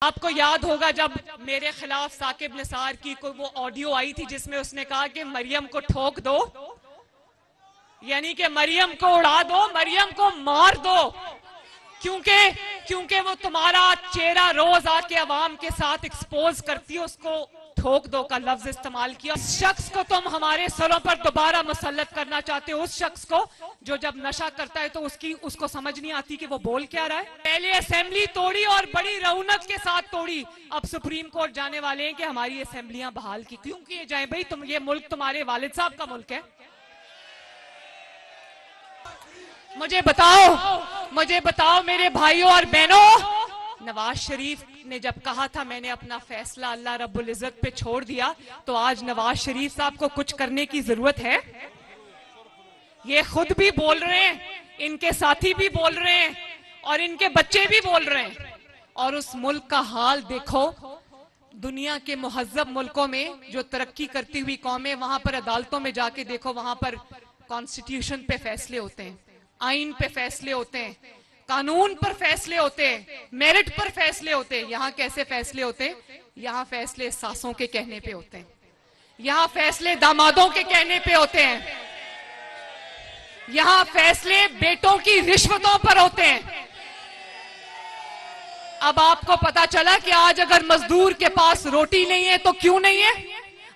आपको याद होगा जब मेरे खिलाफ साकिब निसार की कोई वो ऑडियो आई थी जिसमें उसने कहा कि मरियम को ठोक दो, यानी कि मरियम को उड़ा दो, मरियम को मार दो, क्योंकि वो तुम्हारा चेहरा रोज आके अवाम के साथ एक्सपोज करती है, उसको ठोक दो का लफ्ज इस्तेमाल किया। उस शख्स को तुम हमारे सरों पर दोबारा मुसल्लत करना चाहते हो, उस शख्स को जो जब नशा करता है तो उसको समझ नहीं आती कि वो बोल क्या रहा है। पहले असेंबली तोड़ी और बड़ी रौनक के साथ तोड़ी, अब सुप्रीम कोर्ट जाने वाले हैं कि हमारी असेंबलियां बहाल की। क्यों किए जाए भाई? ये मुल्क तुम्हारे वालिद साहब का मुल्क है। मुझे बताओ मेरे भाइयों और बहनों, नवाज शरीफ ने जब कहा था मैंने अपना फैसला अल्लाह रब्बुल इज्जत पे छोड़ दिया, तो आज नवाज शरीफ साहब को कुछ करने की जरूरत है? ये खुद भी बोल रहे हैं, इनके साथी भी बोल रहे हैं और इनके बच्चे भी बोल रहे हैं। और उस मुल्क का हाल देखो, दुनिया के मुहज्जब मुल्कों में जो तरक्की करती हुई कौमें, वहां पर अदालतों में जाके देखो, वहां पर कॉन्स्टिट्यूशन पे फैसले होते हैं, आइन पे फैसले होते हैं, कानून पर फैसले होते हैं, मेरिट पर फैसले होते हैं। यहाँ कैसे फैसले होते हैं? यहाँ फैसले सासों के कहने पे होते हैं, यहाँ फैसले दामादों के कहने पे होते हैं, यहाँ फैसले बेटों की रिश्वतों पर होते हैं। अब आपको पता चला कि आज अगर मजदूर के पास रोटी नहीं है तो क्यों नहीं है?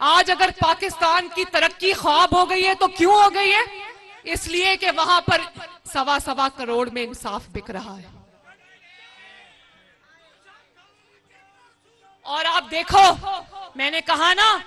आज अगर पाकिस्तान की तरक्की ख्वाब हो गई है तो क्यों हो गई है? इसलिए कि वहां पर 1.25 करोड़ में इंसाफ बिक रहा है। और आप देखो, मैंने कहा ना,